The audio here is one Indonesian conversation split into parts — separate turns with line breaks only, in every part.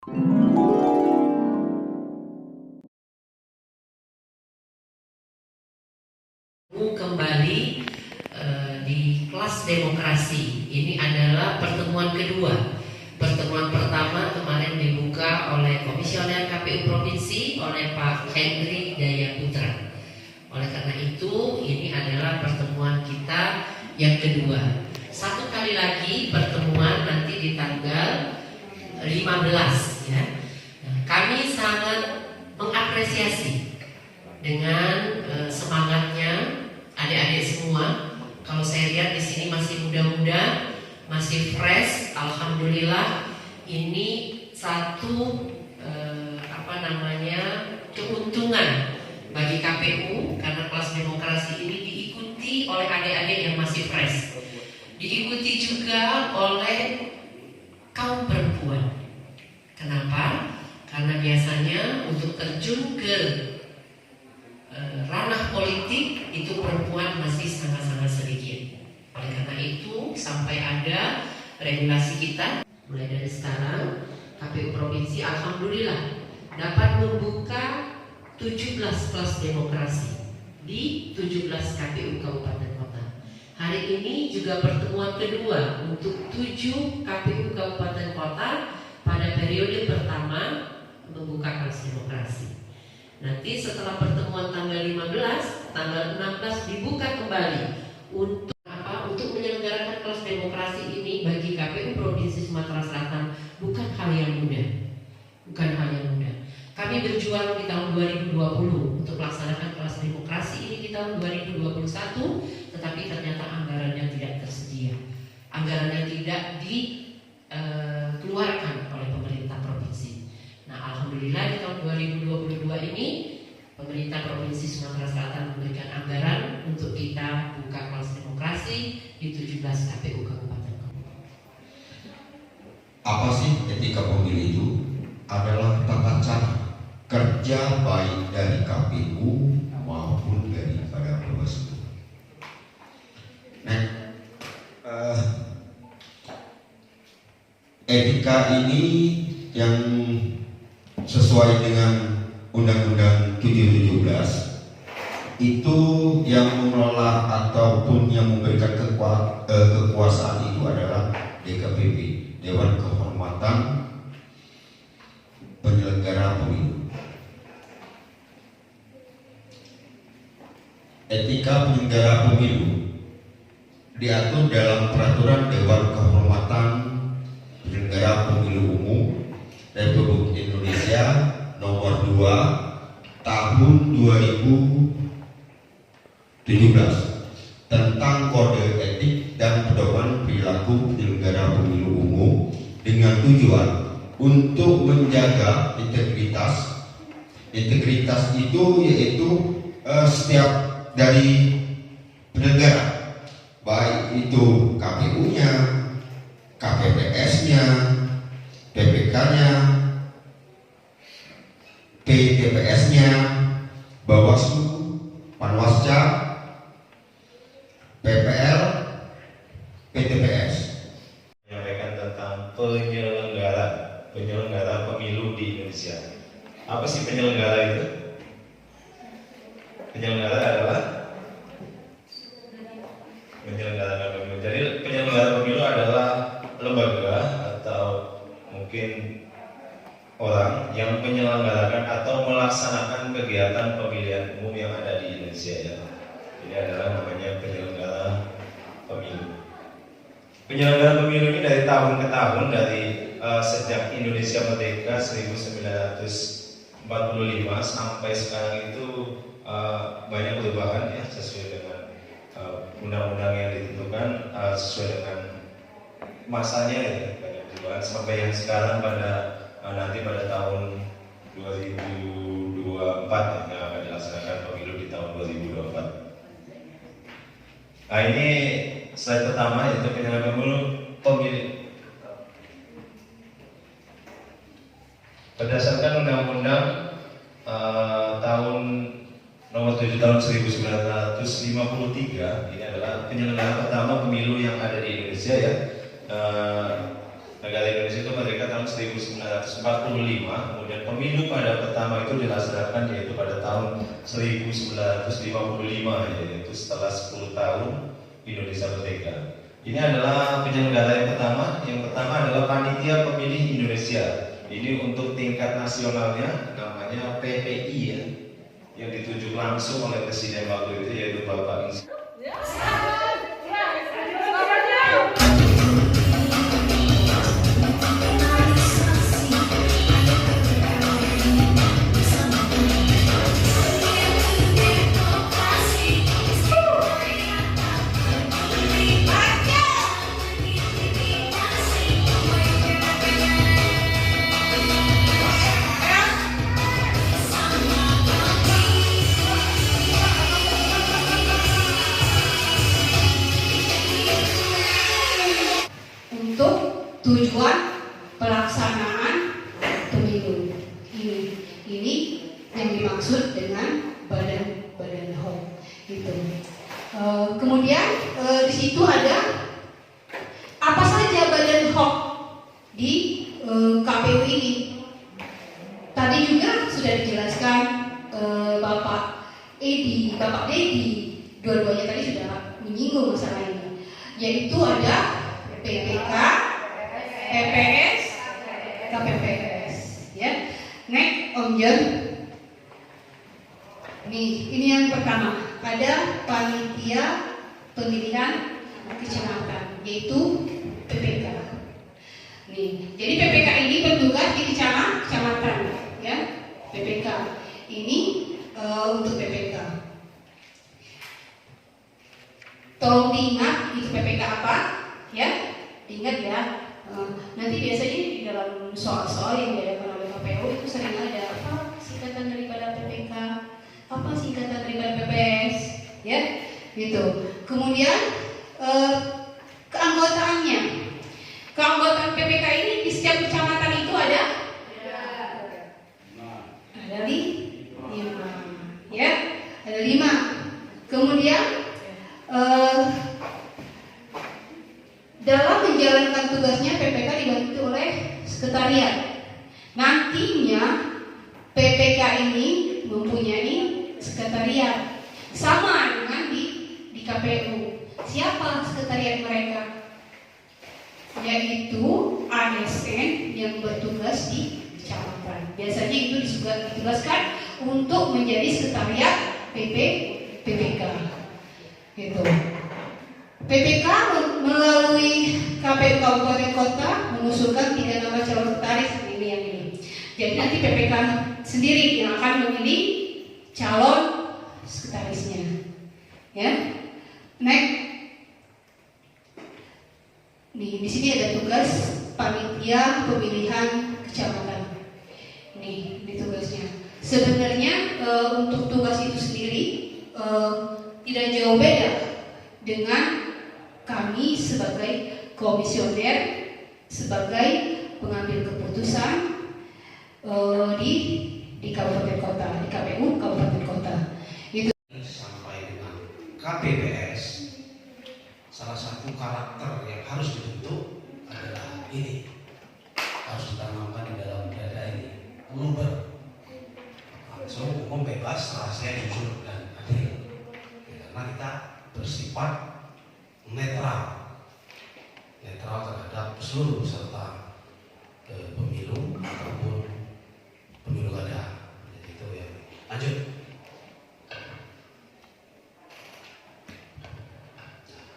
Kembali di kelas demokrasi. Ini adalah pertemuan kedua. Pertemuan pertama kemarin dibuka oleh Komisioner KPU Provinsi oleh Pak Henry Daya Putra. Oleh karena itu, ini adalah pertemuan kita yang kedua. Satu kali lagi pertemuan nanti di tanggal 15 ya. Kami sangat mengapresiasi dengan semangatnya adik-adik semua. Kalau saya lihat di sini masih muda-muda, masih fresh. Alhamdulillah, ini satu keuntungan bagi KPU karena kelas demokrasi ini diikuti oleh adik-adik yang masih fresh. Diikuti juga oleh kaum perempuan. Kenapa? Karena biasanya untuk terjun ke ranah politik itu perempuan masih sangat-sangat sedikit. Oleh karena itu sampai ada regulasi kita mulai dari sekarang KPU Provinsi alhamdulillah dapat membuka 17 kelas demokrasi di 17 KPU Kabupaten Kota. Hari ini juga pertemuan kedua untuk 7 KPU Kabupaten Kota pada periode pertama membuka kelas demokrasi. Nanti setelah pertemuan tanggal 15, tanggal 16 dibuka kembali untuk menyelenggarakan kelas demokrasi ini bagi KPU Provinsi Sumatera Selatan bukan hal yang mudah. Bukan hal yang mudah. Kami berjuang di tahun 2020 untuk melaksanakan kelas demokrasi ini di tahun 2021, tetapi ternyata anggarannya tidak tersedia. Anggarannya tidak dikeluarkan oleh pemerintah provinsi. Nah, alhamdulillah di tahun 2022 ini pemerintah Provinsi Sumatera Selatan memberikan anggaran untuk kita buka kelas demokrasi di 17 KPU Kabupaten Kota.
Apa sih etika pemilu itu? Adalah tata cara kerja baik dari KPU maupun daripada Bawaslu. Nah, etika ini yang sesuai dengan Undang-Undang 717 itu yang mengelola ataupun yang memberikan kekuasaan itu adalah DKPP, Dewan Kehormatan Penyelenggara Pemilu. Etika penyelenggara pemilu diatur dalam Peraturan Dewan Kehormatan Penyelenggara Pemilu Umum Republik Indonesia Nomor 2 Tahun 2017 tentang kode etik dan pedoman perilaku penyelenggara pemilu umum dengan tujuan untuk menjaga integritas. Integritas itu yaitu setiap dari penyelenggara, baik itu KPU-nya, KPPS-nya, PPK-nya, PTPS-nya, Bawaslu, Panwasca, PPL, PTPS.
Menyampaikan tentang penyelenggara pemilu di Indonesia. Apa sih penyelenggara itu? Penyelenggara adalah menyelenggarakan pemilu. Jadi penyelenggara pemilu adalah lembaga atau mungkin orang yang menyelenggarakan atau melaksanakan kegiatan pemilihan umum yang ada di Indonesia ya. Ini adalah namanya penyelenggara pemilu. Penyelenggara pemilu ini dari tahun ke tahun, dari sejak Indonesia merdeka 1945 sampai sekarang itu banyak perubahan ya, sesuai dengan undang-undang yang ditentukan, sesuai dengan masanya ya, banyak perubahan sampai yang sekarang nanti pada tahun 2024 yang akan dilaksanakan pemilu di tahun 2024. Nah, ini slide pertama yaitu penyelenggaraan pemilu. Berdasarkan Undang-Undang tahun nomor 7 tahun 1953, ini adalah penyelenggara pertama pemilu yang ada di Indonesia ya. negara Indonesia itu merdeka tahun 1945, kemudian pemilu pada pertama itu dilaksanakan yaitu pada tahun 1955, yaitu setelah 10 tahun Indonesia merdeka. Ini adalah penyelenggara yang pertama. Yang pertama adalah Panitia Pemilih Indonesia. Ini untuk tingkat nasionalnya namanya PPI ya, yang ditunjuk langsung oleh Presiden waktu itu yaitu Bapak Insinyur.
Untuk tujuan pelaksanaan pemilu ini yang dimaksud dengan badan hoc itu. Kemudian di situ ada apa saja badan hoc di KPU ini. Tadi juga sudah dijelaskan Bapak Dedi, dua-duanya tadi sudah menyinggung masalah ini, yaitu ada PPK, PPS, KPPS, ya. Next, Om Jen. Nih, ini yang pertama. Ada panitia pemilihan kecamatan, yaitu PPK. Nih, jadi PPK ini bertugas di kecamatan, ya. PPK ini untuk PPK. Tolong diingat itu PPK apa, ya. Ingat ya, nanti biasanya di dalam soal-soal yang diadakan oleh KPU itu sering ada apa singkatan daripada PPK, apa singkatan daripada PPS, ya, gitu. Kemudian keanggotaannya, keanggotaan PPK ini di setiap kecamatan itu ada 5, ya, ada 5. Kemudian dalam menjalankan tugasnya PPK dibantu oleh sekretariat. Nantinya PPK ini mempunyai sekretariat sama dengan di KPU. Siapa sekretariat mereka? Yaitu ASN yang bertugas di kecamatan. Biasanya itu ditugaskan untuk menjadi sekretariat PPK. Gitu. PPK melalui KPU Kabupaten Kota mengusulkan 3 nama calon sekretaris ini. Jadi nanti PPK sendiri yang akan memilih calon sekretarisnya. Ya. Next. Nih, di sini ada tugas panitia pemilihan kecamatan. Nih, ini tugasnya. Sebenarnya untuk tugas itu sendiri tidak jauh beda dengan kami sebagai komisioner, sebagai pengambil keputusan di Kabupaten Kota, di KPU Kabupaten Kota. Itu
sampai dengan KPPS, salah satu karakter yang harus dibentuk adalah ini, harus ditanamkan di dalam dada ini, luber, langsung umum, bebas, rahasia, jujur dan adil. Karena kita bersifat netral terhadap seluruh peserta pemilu ataupun pemilu kada. Itu ya. Lanjut.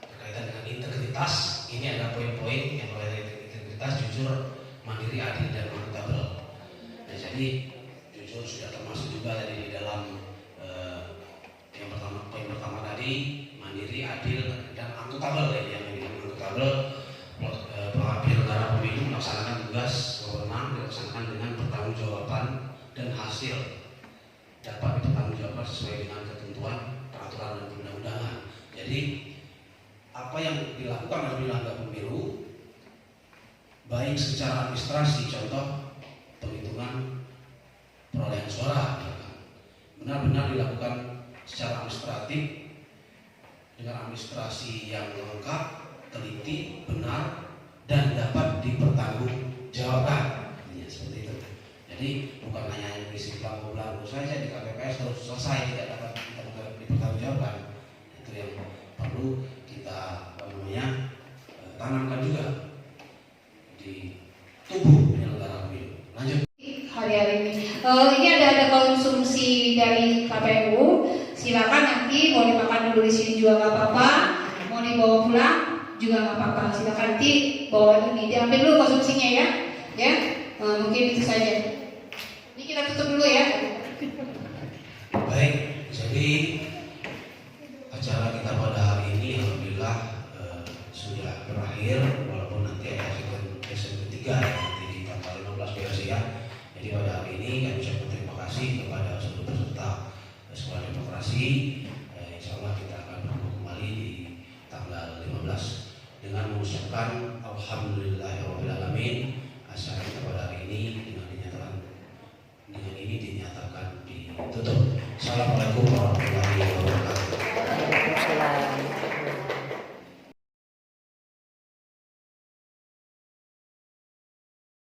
Berkaitan dengan integritas, ini ada poin-poin yang berkaitan dengan integritas, jujur, mandiri, adil dan akuntabel. Nah, jadi jujur sudah termasuk juga tadi di dalam poin pertama tadi, mandiri, adil dan akuntabel. Yang akuntabel, penyelenggara pemilu melaksanakan tugas wewenang dilaksanakan dengan pertanggungjawaban dan hasil dapat dipertanggungjawabkan sesuai dengan ketentuan peraturan dan perundang-undangan. Jadi apa yang dilakukan oleh penyelenggara pemilu, baik secara administrasi, contoh penghitungan perolehan suara, benar-benar dilakukan secara administratif dengan administrasi yang lengkap, teliti, benar, dan dapat dipertanggungjawabkan. Ya, seperti itu. Jadi bukan hanya mengisi belangko-belangko saja di KPPS terus selesai tidak dapat dipertanggungjawabkan. Itu yang perlu kita tanamkan juga di tubuh penyelenggara pemilu. Lanjut.
Hari-hari ini. Ini ada konsumsi dari KPU. Silakan nanti mau dimakan dulu di sini juga nggak apa-apa, mau dibawa pulang juga nggak apa-apa. Silakan nanti bawa ini, diambil dulu konsumsinya ya. Ya, mungkin itu saja. Ini kita tutup dulu ya.
Baik, jadi acara kita pada hari ini alhamdulillah sudah berakhir, walaupun nanti ada sesi ketiga ya, nanti di tanggal 15 BRC ya. Jadi pada hari ini kami ucapkan terima kasih kepada seluruh peserta Sekolah Demokrasi. Insya Allah kita akan bertemu kembali di tanggal 15 dengan mengucapkan Alhamdulillahirobbilalamin. Acara kita pada hari ini dengan ini dinyatakan ditutup. Assalamualaikum warahmatullahi wabarakatuh.